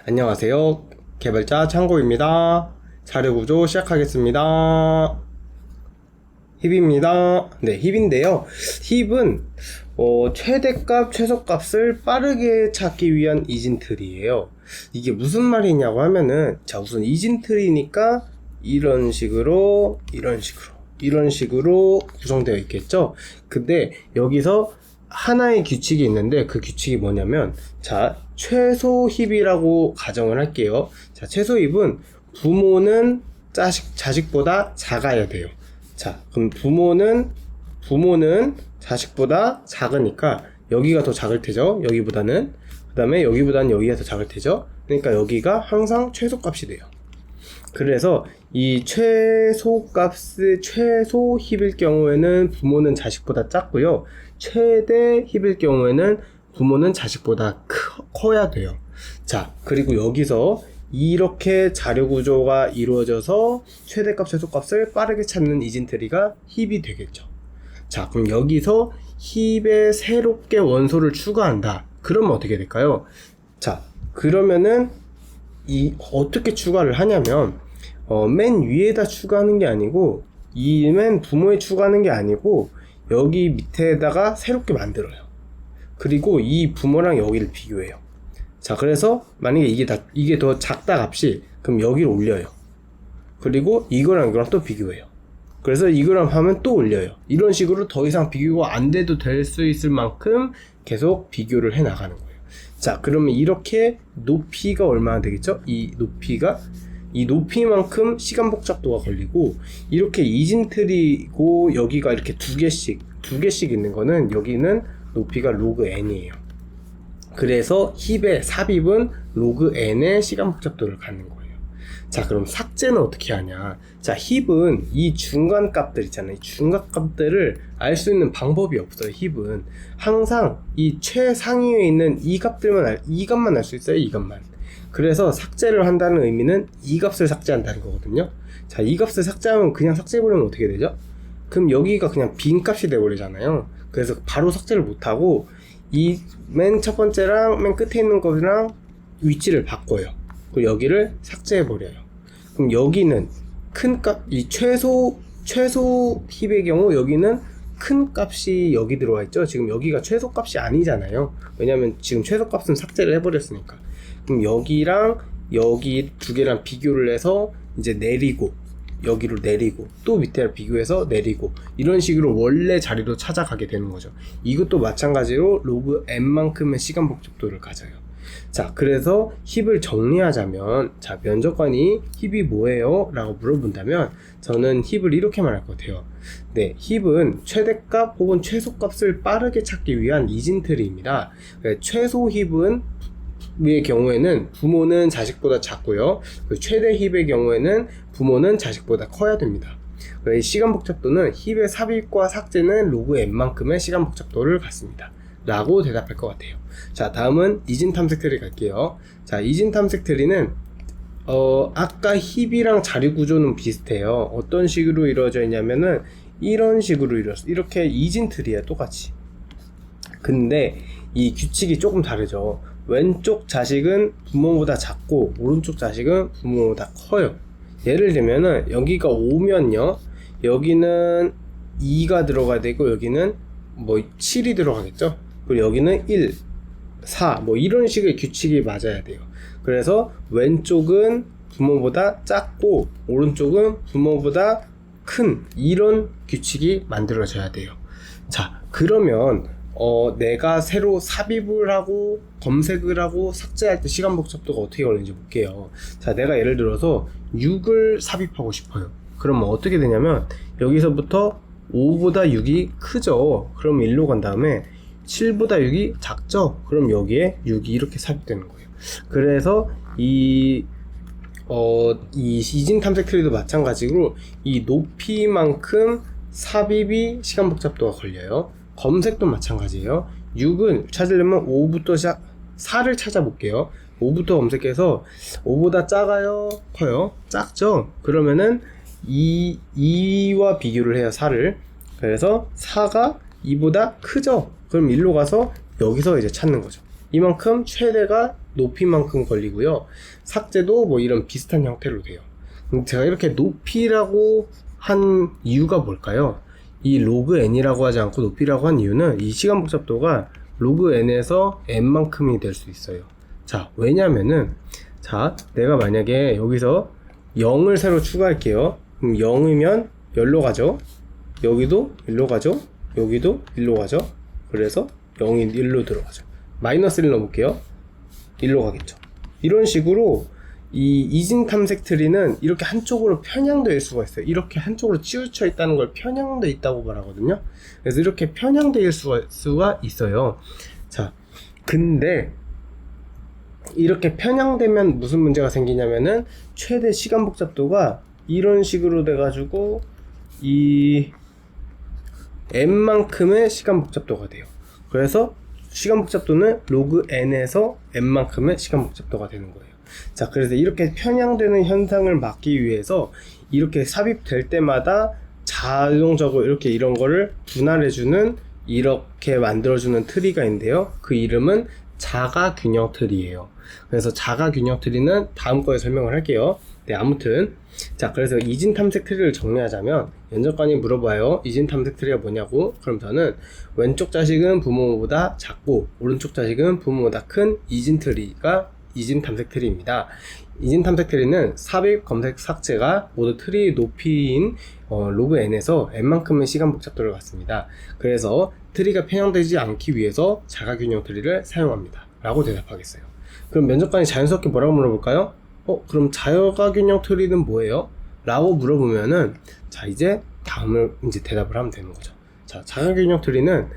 안녕하세요. 개발자 창고입니다. 자료구조 시작하겠습니다. 힙입니다. 네, 힙인데요. 힙은 최대값, 최소값을 빠르게 찾기 위한 이진트리예요. 이게 무슨 말이냐고 하면은, 자, 우선 이진트리니까 이런 식으로 구성되어 있겠죠. 근데 여기서 하나의 규칙이 있는데, 그 규칙이 뭐냐면, 자, 최소 힙이라고 가정을 할게요. 자, 최소 힙은 부모는 자식보다 작아야 돼요. 자, 그럼 부모는 자식보다 작으니까 여기가 더 작을 테죠. 여기보다는. 그 다음에 여기보다는 여기가 더 작을 테죠. 그러니까 여기가 항상 최소값이 돼요. 그래서 이 최소 힙일 경우에는 부모는 자식보다 작고요. 최대 힙일 경우에는 부모는 자식보다 커야 돼요. 자, 그리고 여기서 이렇게 자료 구조가 이루어져서 최대값, 최소값을 빠르게 찾는 이진트리가 힙이 되겠죠. 자, 그럼 여기서 힙에 새롭게 원소를 추가한다. 그러면 어떻게 될까요? 자, 그러면은 어떻게 추가를 하냐면 맨 위에다 추가하는 게 아니고 맨 부모에 추가하는 게 아니고 여기 밑에다가 새롭게 만들어요. 그리고 이 부모랑 여기를 비교해요. 자, 그래서 만약에 이게 더 작다 값이, 그럼 여기를 올려요. 그리고 이거랑 또 비교해요. 그래서 이거랑 하면 또 올려요. 이런 식으로 더 이상 비교가 안 돼도 될 수 있을 만큼 계속 비교를 해 나가는 거예요. 자, 그러면 이렇게 높이가 얼마나 되겠죠? 이 높이만큼 시간 복잡도가 걸리고, 이렇게 이진트리고 여기가 이렇게 두 개씩 있는 거는, 여기는 높이가 로그 n이에요. 그래서 힙의 삽입은 로그 n의 시간 복잡도를 갖는 거예요. 자, 그럼 삭제는 어떻게 하냐? 자, 힙은 이 중간 값들 있잖아요. 이 중간 값들을 알 수 있는 방법이 없어요. 힙은 항상 이 최상위에 있는 이 값만 알 수 있어요. 이 값만. 그래서 삭제를 한다는 의미는 이 값을 삭제한다는 거거든요. 자, 이 값을 삭제하면 그냥 삭제해버리면 어떻게 되죠? 그럼 여기가 그냥 빈 값이 돼버리잖아요. 그래서 바로 삭제를 못하고 이 맨 첫 번째랑 맨 끝에 있는 거랑 위치를 바꿔요. 그리고 여기를 삭제해버려요. 그럼 여기는 큰 값, 이 최소 힙의 경우 여기는 큰 값이 여기 들어와 있죠. 지금 여기가 최소 값이 아니잖아요. 왜냐면 지금 최소 값은 삭제를 해버렸으니까. 그럼 여기랑 여기 두 개랑 비교를 해서 이제 여기로 내리고 또 밑에를 비교해서 내리고, 이런 식으로 원래 자리로 찾아가게 되는 거죠. 이것도 마찬가지로 로그 n만큼의 시간 복잡도를 가져요. 자, 그래서 힙을 정리하자면, 자, 면접관이 힙이 뭐예요? 라고 물어본다면 저는 힙을 이렇게 말할 것 같아요. 네, 힙은 최대값 혹은 최소값을 빠르게 찾기 위한 이진트리입니다. 최소 힙은 의 경우에는 부모는 자식보다 작고요. 최대 힙의 경우에는 부모는 자식보다 커야 됩니다. 시간 복잡도는 힙의 삽입과 삭제는 로그 n만큼의 시간 복잡도를 갖습니다. 라고 대답할 것 같아요. 자, 다음은 이진 탐색 트리 갈게요. 자, 이진 탐색 트리는 아까 힙이랑 자리 구조는 비슷해요. 어떤 식으로 이루어져 있냐면은 이런 식으로 이렇게 이진 트리야, 똑같이. 근데 이 규칙이 조금 다르죠. 왼쪽 자식은 부모보다 작고 오른쪽 자식은 부모보다 커요. 예를 들면은 여기가 5면요, 여기는 2가 들어가야 되고 여기는 뭐 7이 들어가겠죠. 그리고 여기는 1, 4 뭐 이런 식의 규칙이 맞아야 돼요. 그래서 왼쪽은 부모보다 작고 오른쪽은 부모보다 큰, 이런 규칙이 만들어져야 돼요. 자, 그러면 내가 새로 삽입을 하고 검색을 하고 삭제할 때 시간 복잡도가 어떻게 걸리는지 볼게요. 자, 내가 예를 들어서 6을 삽입하고 싶어요. 그러면 어떻게 되냐면 여기서부터 5보다 6이 크죠. 그럼 1로 간 다음에 7보다 6이 작죠. 그럼 여기에 6이 이렇게 삽입되는 거예요. 그래서 이 이진 탐색 트리도 마찬가지로 이 높이만큼 삽입이 시간 복잡도가 걸려요. 검색도 마찬가지예요. 6은 찾으려면 5부터 4를 찾아볼게요. 5부터 검색해서 5보다 작아요? 커요? 작죠? 그러면은 2와 비교를 해요, 4를. 그래서 4가 2보다 크죠? 그럼 1로 가서 여기서 이제 찾는 거죠. 이만큼 최대가 높이만큼 걸리고요. 삭제도 뭐 이런 비슷한 형태로 돼요. 제가 이렇게 높이라고 한 이유가 뭘까요? 이 로그 n이라고 하지 않고 높이라고 한 이유는 이 시간 복잡도가 로그 n에서 n만큼이 될 수 있어요. 자, 왜냐면은 자, 내가 만약에 여기서 0을 새로 추가할게요. 그럼 0이면 열로 가죠. 여기도 1로 가죠. 여기도 1로 가죠. 그래서 0이 1로 들어가죠. 마이너스 1 넣어볼게요. 1로 가겠죠. 이런 식으로 이 이진 탐색 트리는 이렇게 한쪽으로 편향될 수가 있어요. 이렇게 한쪽으로 치우쳐 있다는 걸 편향돼 있다고 말하거든요. 그래서 이렇게 편향될 수가 있어요. 자, 근데 이렇게 편향되면 무슨 문제가 생기냐면은 최대 시간 복잡도가 이런 식으로 돼가지고 이 n만큼의 시간 복잡도가 돼요. 그래서 시간 복잡도는 로그 n에서 n만큼의 시간 복잡도가 되는 거예요. 자, 그래서 이렇게 편향되는 현상을 막기 위해서 이렇게 삽입될 때마다 자동적으로 이렇게 이런 거를 분할해주는 이렇게 만들어주는 트리가 있는데요. 그 이름은 자가균형 트리예요. 그래서 자가균형 트리는 다음 거에 설명을 할게요. 네, 아무튼 자, 그래서 이진 탐색 트리를 정리하자면 연접관이 물어봐요. 이진 탐색 트리가 뭐냐고. 그럼 저는 왼쪽 자식은 부모보다 작고 오른쪽 자식은 부모보다 큰 이진 트리가 이진 탐색 트리입니다. 이진 탐색 트리는 삽입, 검색, 삭제가 모두 트리 높이인 로그 n에서 n만큼의 시간 복잡도를 갖습니다. 그래서 트리가 편향되지 않기 위해서 자가균형 트리를 사용합니다. 라고 대답하겠어요. 그럼 면접관이 자연스럽게 뭐라고 물어볼까요? 그럼 자가균형 트리는 뭐예요? 라고 물어보면은 자, 이제 다음을 이제 대답을 하면 되는 거죠. 자, 자가균형 트리는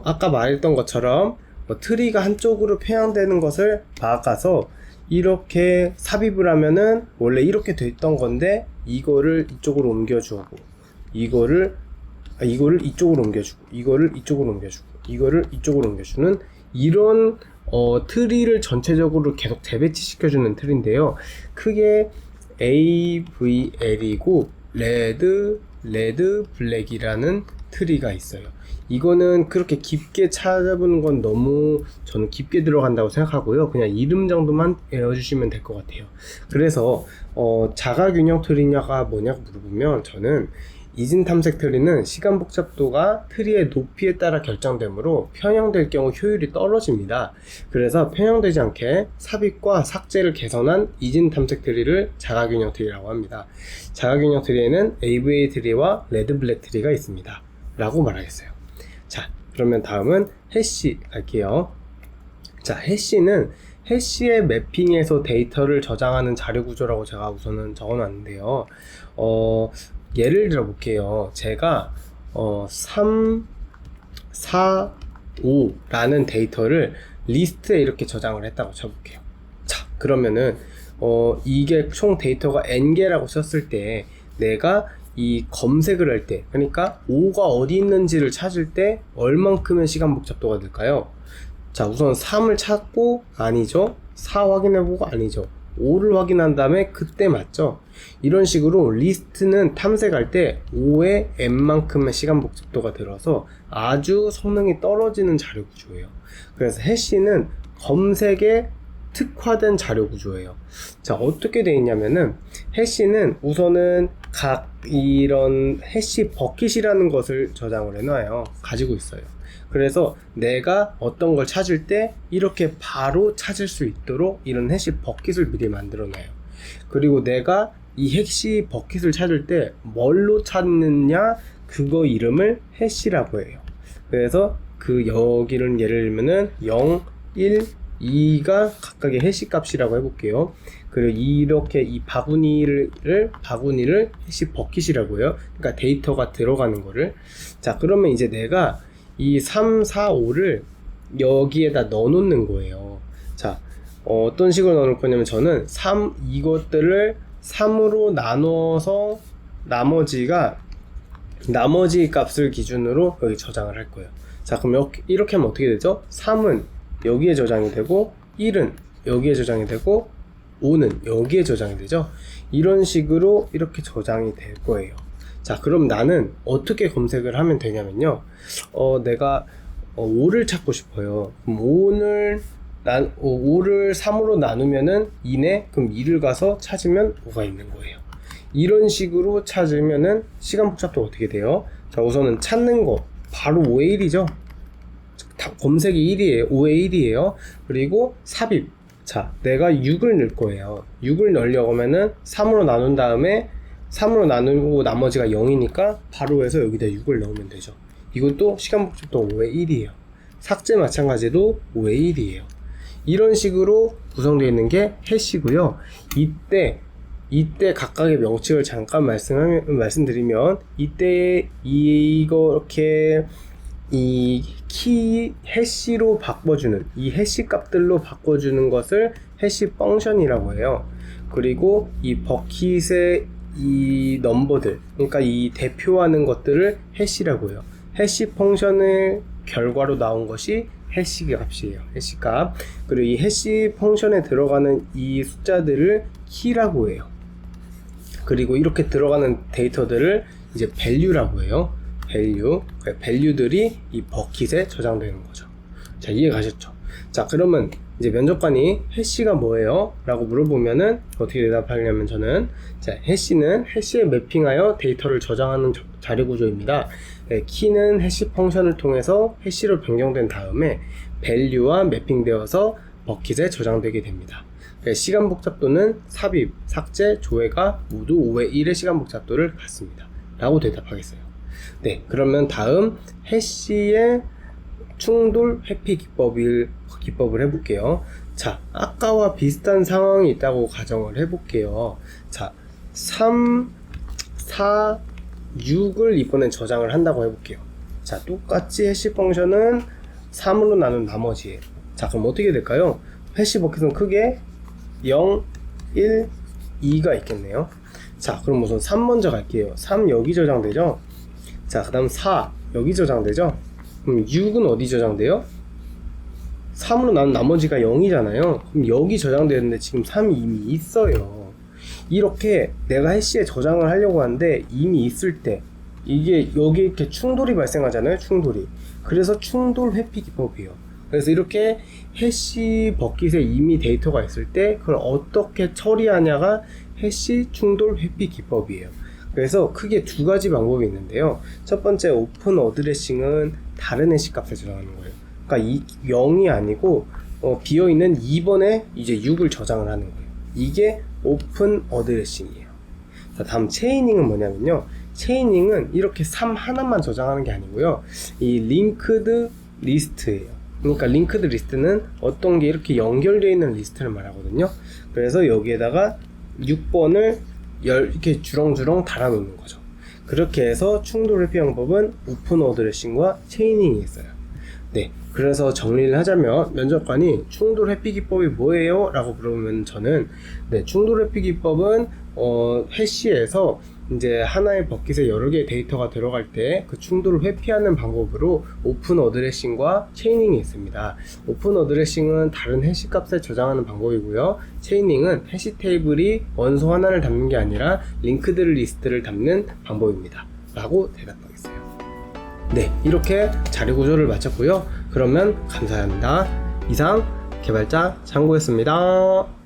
아까 말했던 것처럼 트리가 한쪽으로 편향되는 것을 막아서 이렇게 삽입을 하면은 원래 이렇게 돼 있던 건데 이거를 이쪽으로 옮겨주고 이거를 이쪽으로 옮겨주고 이거를 이쪽으로 옮겨주고 이거를 이쪽으로 옮겨주는 이런 트리를 전체적으로 계속 재배치시켜주는 트리인데요. 크게 AVL이고 레드 블랙이라는 트리가 있어요. 이거는 그렇게 깊게 찾아보는 건 너무 저는 깊게 들어간다고 생각하고요. 그냥 이름 정도만 외워주시면 될 것 같아요. 그래서 자가균형 트리냐가 뭐냐고 물어보면 저는 이진 탐색 트리는 시간 복잡도가 트리의 높이에 따라 결정되므로 편향될 경우 효율이 떨어집니다. 그래서 편향되지 않게 삽입과 삭제를 개선한 이진 탐색 트리를 자가균형 트리라고 합니다. 자가균형 트리에는 AVA 트리와 레드 블랙 트리가 있습니다. 라고 말하겠어요. 자, 그러면 다음은 해시 갈게요. 자, 해시는 해시의 매핑에서 데이터를 저장하는 자료 구조라고 제가 우선은 적어 놨는데요. 예를 들어 볼게요. 제가 3, 4, 5라는 데이터를 리스트에 이렇게 저장을 했다고 쳐볼게요. 자, 그러면은 이게 총 데이터가 n개라고 썼을 때 내가 이 검색을 할 때, 그러니까 5가 어디 있는지를 찾을 때 얼만큼의 시간 복잡도가 될까요? 자, 우선 3을 찾고 아니죠. 4 확인해보고 아니죠. 5를 확인한 다음에 그때 맞죠. 이런 식으로 리스트는 탐색할 때 5의 n만큼의 시간 복잡도가 들어서 아주 성능이 떨어지는 자료 구조예요. 그래서 해시는 검색에 특화된 자료 구조예요. 자, 어떻게 되어 있냐면은 해시는 우선은 각 이런 해시 버킷이라는 것을 저장을 해놔요. 가지고 있어요. 그래서 내가 어떤 걸 찾을 때 이렇게 바로 찾을 수 있도록 이런 해시 버킷을 미리 만들어 놔요. 그리고 내가 이 해시 버킷을 찾을 때 뭘로 찾느냐, 그거 이름을 해시라고 해요. 그래서 그 여기는 예를 들면은 0, 1, 2가 각각의 해시 값이라고 해볼게요. 그리고 이렇게 이 바구니를 해시 버킷이라고 해요. 그러니까 데이터가 들어가는 거를. 자, 그러면 이제 내가 이 3, 4, 5를 여기에다 넣어 놓는 거예요. 자, 어떤 식으로 넣어 놓을 거냐면 저는 이것들을 3으로 나눠서 나머지 값을 기준으로 여기 저장을 할 거예요. 자, 그럼 이렇게 하면 어떻게 되죠? 3은 여기에 저장이 되고 1은 여기에 저장이 되고 5는 여기에 저장이 되죠. 이런 식으로 이렇게 저장이 될 거예요. 자, 그럼 나는 어떻게 검색을 하면 되냐면요. 내가 5를 찾고 싶어요. 그럼 5를 3으로 나누면은 2네. 그럼 2를 가서 찾으면 5가 있는 거예요. 이런 식으로 찾으면은 시간 복잡도 어떻게 돼요? 자, 우선은 찾는 거 바로 5의 1이죠. 검색이 1이에요. 5의 1이에요. 그리고 삽입. 자, 내가 6을 넣을 거예요. 6을 넣으려고 하면은 3으로 나눈 다음에 3으로 나누고 나머지가 0이니까 바로 해서 여기다 6을 넣으면 되죠. 이것도 시간 복잡도 5의 1이에요. 삭제 마찬가지도 5의 1이에요. 이런 식으로 구성되어 있는 게 해시고요. 이때 각각의 명칭을 잠깐 말씀드리면, 이때 이렇게 이 키 해시로 바꿔주는, 이 해시 값들로 바꿔주는 것을 해시 펑션이라고 해요. 그리고 이 버킷의 이 넘버들, 그러니까 이 대표하는 것들을 해시라고 해요. 해시 펑션의 결과로 나온 것이 해시 값이에요. 해시 값. 그리고 이 해시 펑션에 들어가는 이 숫자들을 키라고 해요. 그리고 이렇게 들어가는 데이터들을 이제 value라고 해요. 밸류들이 이 버킷에 저장되는 거죠. 자, 이해 가셨죠? 자, 그러면 이제 면접관이 해시가 뭐예요? 라고 물어보면은 어떻게 대답하냐면, 저는 자, 해시는 해시에 매핑하여 데이터를 저장하는 자료 구조입니다. 키는 해시 펑션을 통해서 해시로 변경된 다음에 밸류와 매핑되어서 버킷에 저장되게 됩니다. 시간 복잡도는 삽입, 삭제, 조회가 모두 5의 1의 시간 복잡도를 갖습니다. 라고 대답하겠어요. 네, 그러면 다음 해시의 충돌 회피 기법을 해볼게요. 자, 아까와 비슷한 상황이 있다고 가정을 해볼게요. 자, 3, 4, 6을 이번엔 저장을 한다고 해볼게요. 자, 똑같이 해시 펑션은 3으로 나눈 나머지예요. 자, 그럼 어떻게 될까요? 해시 버킷은 크게 0, 1, 2가 있겠네요. 자, 그럼 우선 3 먼저 갈게요. 3 여기 저장되죠? 자, 그 다음 4 여기 저장되죠? 그럼 6은 어디 저장돼요? 3으로 나눈 나머지가 0이잖아요. 그럼 여기 저장되는데 지금 3이 이미 있어요. 이렇게 내가 해시에 저장을 하려고 하는데 이미 있을 때 이게 여기 이렇게 충돌이 발생하잖아요. 충돌이. 그래서 충돌 회피 기법이에요. 그래서 이렇게 해시 버킷에 이미 데이터가 있을 때 그걸 어떻게 처리하냐가 해시 충돌 회피 기법이에요. 그래서 크게 두 가지 방법이 있는데요. 첫 번째, 오픈 어드레싱은 다른 해시 값을 저장하는 거예요. 그러니까 이 0이 아니고 비어있는 2번에 이제 6을 저장을 하는 거예요. 이게 오픈 어드레싱이에요. 자, 다음 체이닝은 뭐냐면요. 체이닝은 이렇게 3 하나만 저장하는 게 아니고요. 이 링크드 리스트예요. 그러니까 링크드 리스트는 어떤 게 이렇게 연결되어 있는 리스트를 말하거든요. 그래서 여기에다가 6번을 이렇게 주렁주렁 달아 놓는 거죠. 그렇게 해서 충돌 회피 방법은 오픈 어드레싱과 체이닝이 있어요. 네, 그래서 정리를 하자면 면접관이 충돌 회피 기법이 뭐예요? 라고 물어보면 저는 충돌 회피 기법은 해시에서 이제 하나의 버킷에 여러 개의 데이터가 들어갈 때 그 충돌을 회피하는 방법으로 오픈 어드레싱과 체이닝이 있습니다. 오픈 어드레싱은 다른 해시 값을 저장하는 방법이고요. 체이닝은 해시 테이블이 원소 하나를 담는 게 아니라 링크드 리스트를 담는 방법입니다. 라고 대답하겠어요. 네, 이렇게 자료 구조를 마쳤고요. 그러면 감사합니다. 이상 개발자 창구였습니다.